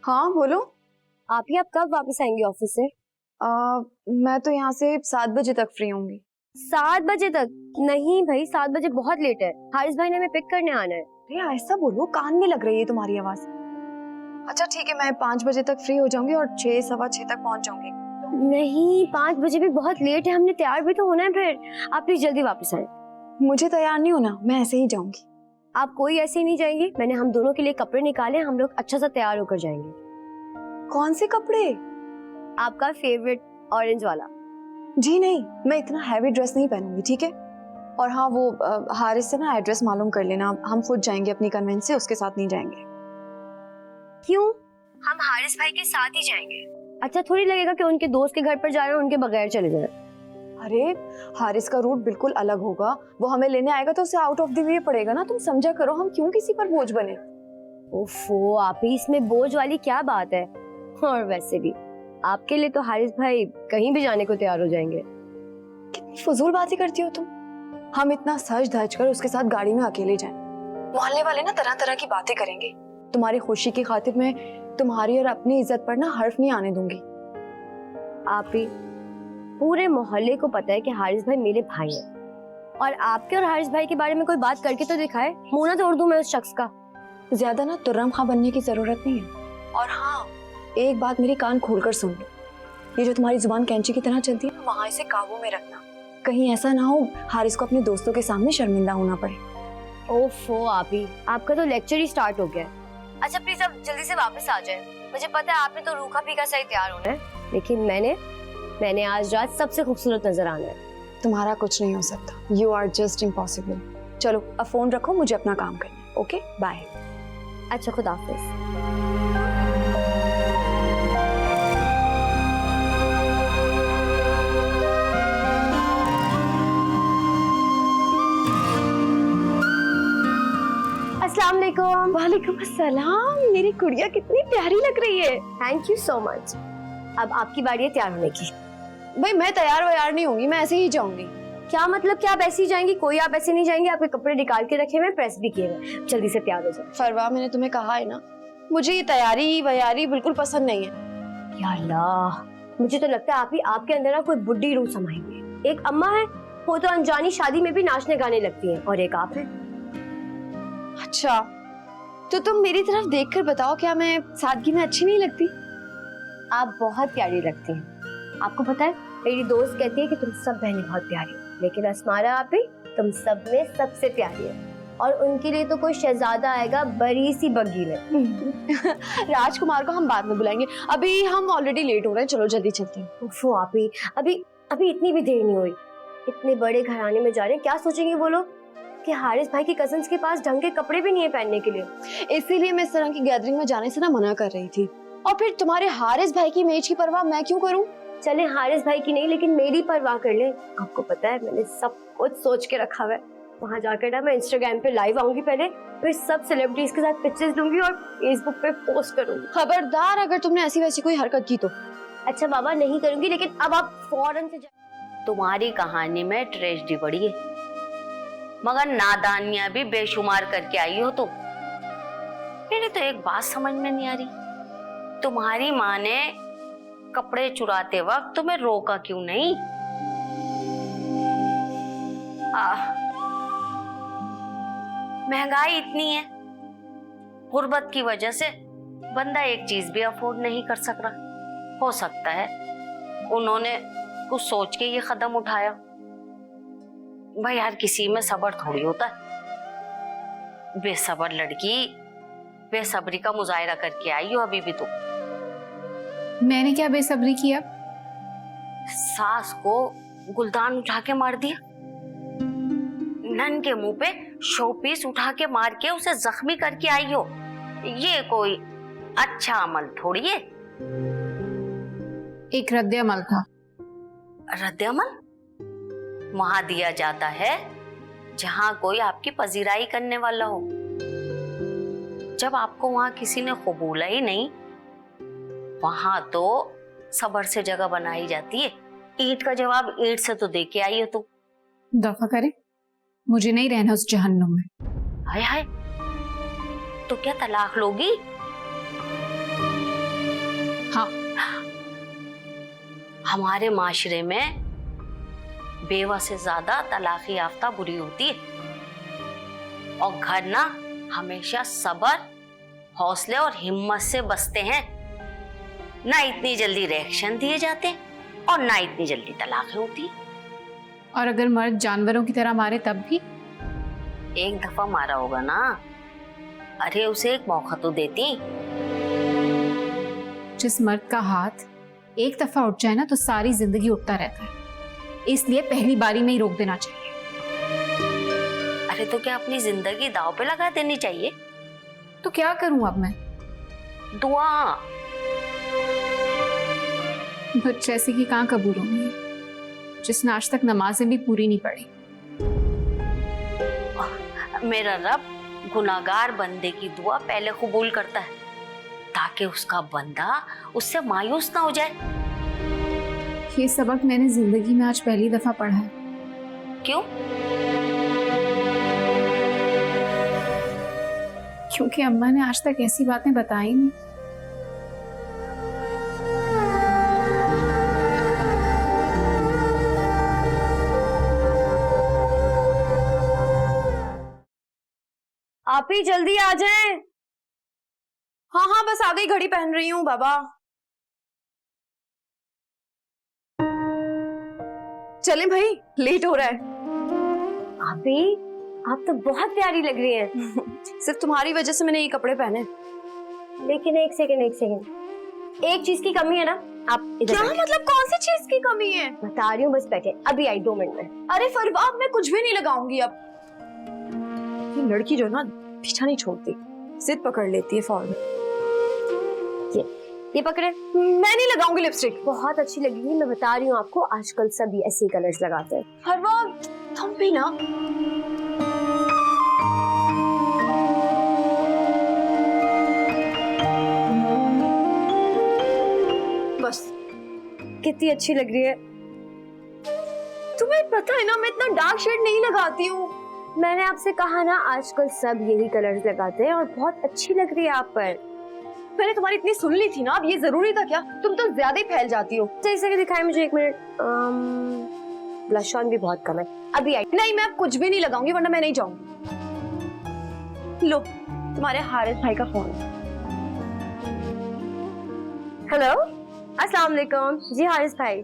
हाँ बोलो। आप कब वापस आएंगे ऑफिस से? मैं तो यहाँ से 7 बजे तक फ्री होंगी। 7 बजे तक? नहीं भाई, 7 बजे बहुत लेट है। हारिस भाई ने हमें पिक करने आना है। अरे ऐसा बोलो, कान में लग रही है तुम्हारी आवाज। अच्छा ठीक है, मैं 5 बजे तक फ्री हो जाऊंगी और 6 सवा 6 तक पहुँच जाऊंगी। नहीं, 5 बजे भी बहुत लेट है, हमने तैयार भी तो होना है। फिर आप प्लीज जल्दी वापस आए। मुझे तैयार नहीं होना, मैं ऐसे ही जाऊंगी। आप कोई ऐसे ही नहीं जाएंगे। मैंने हम दोनों के लिए कपड़े निकाले, हम लोग अच्छा सा तैयार होकर जाएंगे। कौन से कपड़े? आपका फेवरेट ऑरेंज वाला। जी नहीं, मैं इतना हैवी ड्रेस नहीं पहनूंगी, ठीक है। और हाँ वो हारिस से ना एड्रेस मालूम कर लेना, हम खुद जाएंगे अपनी कन्वेंस से, उसके साथ नहीं जाएंगे। क्यों? हम हारिस भाई के साथ ही जाएंगे। अच्छा थोड़ी लगेगा कि उनके दोस्त के घर पर जा रहे हैं, उनके बगैर चले जाए। अरे हारिस का रूट बिल्कुल अलग होगा, वो हमें लेने आएगा तो उसे आउट ऑफ द वे पड़ेगा ना, तुम समझा करो, हम क्यों किसी पर बोझ बने। ओफो आप ही, इसमें बोझ वाली क्या बात है। और वैसे भी आपके लिए तो हारिस भाई कहीं भी जाने को तैयार हो जाएंगे। कितनी फजूल बातें करती हो तुम। हम इतना सज धज कर उसके साथ गाड़ी में अकेले जाएं, मोहल्ले वाले ना तरह तरह की बातें करेंगे। तुम्हारी खुशी की खातिर मैं तुम्हारी और अपनी इज्जत पर ना हर्फ नहीं आने दूंगी। आप ही, पूरे मोहल्ले को पता है कि हारिस भाई मेरे भाई हैं, और आपके और हारिस भाई के बारे में कोई बात करके तो दिखाए, मुंह ना तोड़ दूं मैं उस शख्स का। ज्यादा ना तुर्रम खां बनने की जरूरत नहीं है। और हाँ, एक बात मेरी कान खोलकर सुन लो, ये जो तुम्हारी जुबान कैंची की तरह चलती है, वहां इसे काबू में रखना। कहीं ऐसा ना हो हारिस को अपने दोस्तों के सामने शर्मिंदा होना पड़े। ओफो आप ही, आपका तो लेक्चर ही स्टार्ट हो गया है। अच्छा प्लीज अब जल्दी से वापस आ जाए। मुझे पता है आपने तो रूखा फीका सही तैयार होना है, लेकिन मैंने आज रात सबसे खूबसूरत नजर आना है। तुम्हारा कुछ नहीं हो सकता, यू आर जस्ट इम्पॉसिबल। चलो अब फोन रखो, मुझे अपना काम करना है। Okay bye. अच्छा खुदा हाफिज। अस्सलाम वालेकुम। वालेकुम अस्सलाम, मेरी गुड़िया कितनी प्यारी लग रही है। Thank you so much. अब आपकी बारी है तैयार होने की। भाई मैं तैयार व्यार नहीं होंगी, मैं ऐसे ही जाऊंगी। क्या मतलब कि आप ऐसे ही जाएंगी? कोई आप ऐसे नहीं जाएंगे, आपके कपड़े निकाल के रखे हुए, प्रेस भी किए हुए। जल्दी से तैयार हो जाए। फरवा, मैंने तुम्हें कहा है ना, मुझे ये तैयारी वैयारी बिल्कुल पसंद नहीं है। या अल्लाह, मुझे तो लगता है आप ही, आपके अंदर ना कोई बुड्ढी रूह समाई हुई है। एक अम्मा है, वो तो अनजानी शादी में भी नाचने गाने लगती है, और एक आप है। अच्छा तो तुम मेरी तरफ देखकर बताओ, क्या मैं सादगी में अच्छी नहीं लगती? आप बहुत प्यारी लगती हैं। आपको पता है, मेरी दोस्त कहती है कि तुम सब बहनें बहुत प्यारी हो, लेकिन अस्मारा आप ही तुम सब में सबसे प्यारी है, और उनके लिए तो कोई शहजादा आएगा बड़ी सी बग्गी में। राजकुमार को हम बाद में बुलाएंगे, अभी हम ऑलरेडी लेट हो रहे हैं, चलो जल्दी चलते हैं। उफ़ो आप ही, अभी इतनी भी देर नहीं हुई। इतने बड़े घराने में जा रहे हैं, क्या सोचेंगे वो लोग कि हारिस भाई की कजिन्स के पास ढंग के कपड़े भी नहीं है पहनने के लिए। इसीलिए मैं इस तरह की गैदरिंग में जाने से ना मना कर रही थी। और फिर तुम्हारे हारिस भाई की इमेज की परवाह मैं क्यों करूं? चले हारिस भाई की नहीं, लेकिन मेरी परवाह कर ले। आपको पता है मैंने सब कुछ सोच के रखा हुआ है। वहाँ जाकर ना मैं इंस्टाग्राम पे लाइव आऊंगी पहले, फिर सब सेलिब्रिटीज के साथ पिक्चर्स लूंगी और फेसबुक पे पोस्ट करूंगी। खबरदार अगर तुमने ऐसी वैसी कोई हरकत की तो। अच्छा बाबा नहीं करूंगी, लेकिन अब आप फौरन से तुम्हारी कहानी में ट्रेजेडी बड़ी है, मगर नादानियां भी बेशुमार करके आई हो तुम। मेरे तो एक बात समझ में नहीं आ रही, तुम्हारी माँ ने कपड़े चुराते वक्त तुम्हें रोका क्यों नहीं? महंगाई इतनी है, गुर्बत की वजह से बंदा एक चीज भी अफोर्ड नहीं कर सक रहा। हो सकता है उन्होंने कुछ सोच के ये कदम उठाया। भाई हर किसी में सब्र थोड़ी होता है। बेसब्र लड़की बेसब्री का मुजाहिरा करके आई हो अभी भी तुम। मैंने क्या बेसब्री किया? सास को गुलदान उठा के मार दिया, नन के मुंह पे शोपीस उठा के मार के उसे जख्मी करके आई हो। ये कोई अच्छा अमल थोड़ी है। एक रद्द-ए-अमल था। रद्द-ए-अमल वहां दिया जाता है जहां कोई आपकी पजीराई करने वाला हो। जब आपको वहां किसी ने कबूला ही नहीं, वहां तो सब्र से जगह बनाई जाती है। ईंट का जवाब ईंट से तो दे के आई हो तुम। दफा करे, मुझे नहीं रहना उस जहन्नुम में। हाय हाय, तो क्या तलाक लोगी? हाँ, हमारे माशरे में बेवा से ज्यादा तलाक याफ्ता बुरी होती है, और घर ना हमेशा सब्र, हौसले और हिम्मत से बसते हैं। ना इतनी जल्दी रिएक्शन दिए जाते और ना इतनी जल्दी तलाक होती है। और अगर मर्द जानवरों की तरह मारे तब भी? एक दफा मारा होगा ना, अरे उसे एक मौका तो देती। जिस मर्द का हाथ एक दफा उठ जाए ना तो सारी जिंदगी उठता रहता है, इसलिए पहली बारी में ही रोक देना चाहिए। अरे तो क्या अपनी जिंदगी दांव पे लगा देनी चाहिए? तो क्या करूं अब मैं? दुआ। बट जैसे कि कहाँ कबूल होंगी, जिसने आज तक नमाजें भी पूरी नहीं पढ़ी। मेरा रब गुनाहगार बंदे की दुआ पहले कबूल करता है, ताकि उसका बंदा उससे मायूस ना हो जाए। ये सबक मैंने जिंदगी में आज पहली दफा पढ़ा है। क्यों? क्योंकि अम्मा ने आज तक ऐसी बातें बताई नहीं। आप ही जल्दी आ जाएं। हाँ हाँ, बस आ गई, घड़ी पहन रही हूँ बाबा। चले भाई, लेट हो रहा है। आप ही, आप तो बहुत प्यारी लग रही हैं। सिर्फ तुम्हारी वजह से मैंने ये कपड़े पहने। लेकिन एक सेकंड, एक चीज की कमी है ना। आप इधर क्या बैठे। मतलब, कौन सी चीज की कमी है? बता रही हूँ, बस बैठे, अभी आई 2 मिनट में। अरे फरवा, मैं कुछ भी नहीं लगाऊंगी अब। ये लड़की जो ना पीछा नहीं छोड़ती, जिद पकड़ लेती है फौरन। ये पकड़े। मैं नहीं लगाऊंगी लिपस्टिक। बहुत अच्छी लगेगी, मैं बता रही हूँ आपको, आजकल सब ये ऐसे कलर्स लगाते हैं। फरवा, तुम भी ना। बस। कितनी अच्छी लग रही है। तुम्हें पता है ना, मैं इतना डार्क शेड नहीं लगाती हूँ। मैंने आपसे कहा ना, आजकल सब यही कलर्स लगाते हैं और बहुत अच्छी लग रही है आप पर। मैंने तुम्हारी इतनी सुन ली थी ना, अब ये जरूरी था क्या? तुम तो ज्यादा ही फैल जाती हो। जैसे कि दिखाई मुझे, 1 मिनट। ब्लश ऑन भी बहुत कम है, अभी आई। नहीं, मैं अब कुछ भी नहीं लगाऊंगी, वरना मैं नहीं जाऊंगी। लो, तुम्हारे हारिस भाई का फोन। हेलो, अस्सलाम वालेकुम। जी हारिस भाई,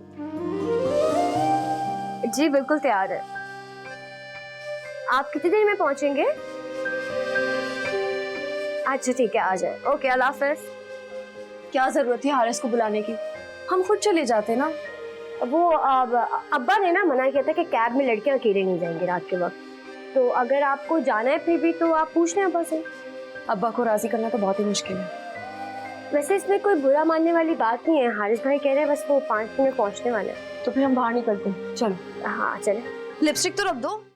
जी बिल्कुल तैयार है। आप कितनी देर में पहुंचेंगे? अच्छा ठीक है, आ जाए। ओके, अल्लाह हाफ़िज़। क्या जरूरत थी हारिस को बुलाने की? हम खुद चले जाते ना। वो अब्बा ने ना मना किया था कि कैब में लड़कियां अकेले नहीं जाएंगे रात के वक्त, तो अगर आपको जाना है फिर भी तो आप पूछ लें अब्बा से। अब्बा को राजी करना तो बहुत ही मुश्किल है। वैसे इसमें कोई बुरा मानने वाली बात नहीं है, हारिस भाई कह रहे हैं बस वो 5 मिनट में पहुंचने वाले हैं। तो फिर हम बाहर निकलते हैं, चलो। हाँ चले। लिपस्टिक तो रख दो।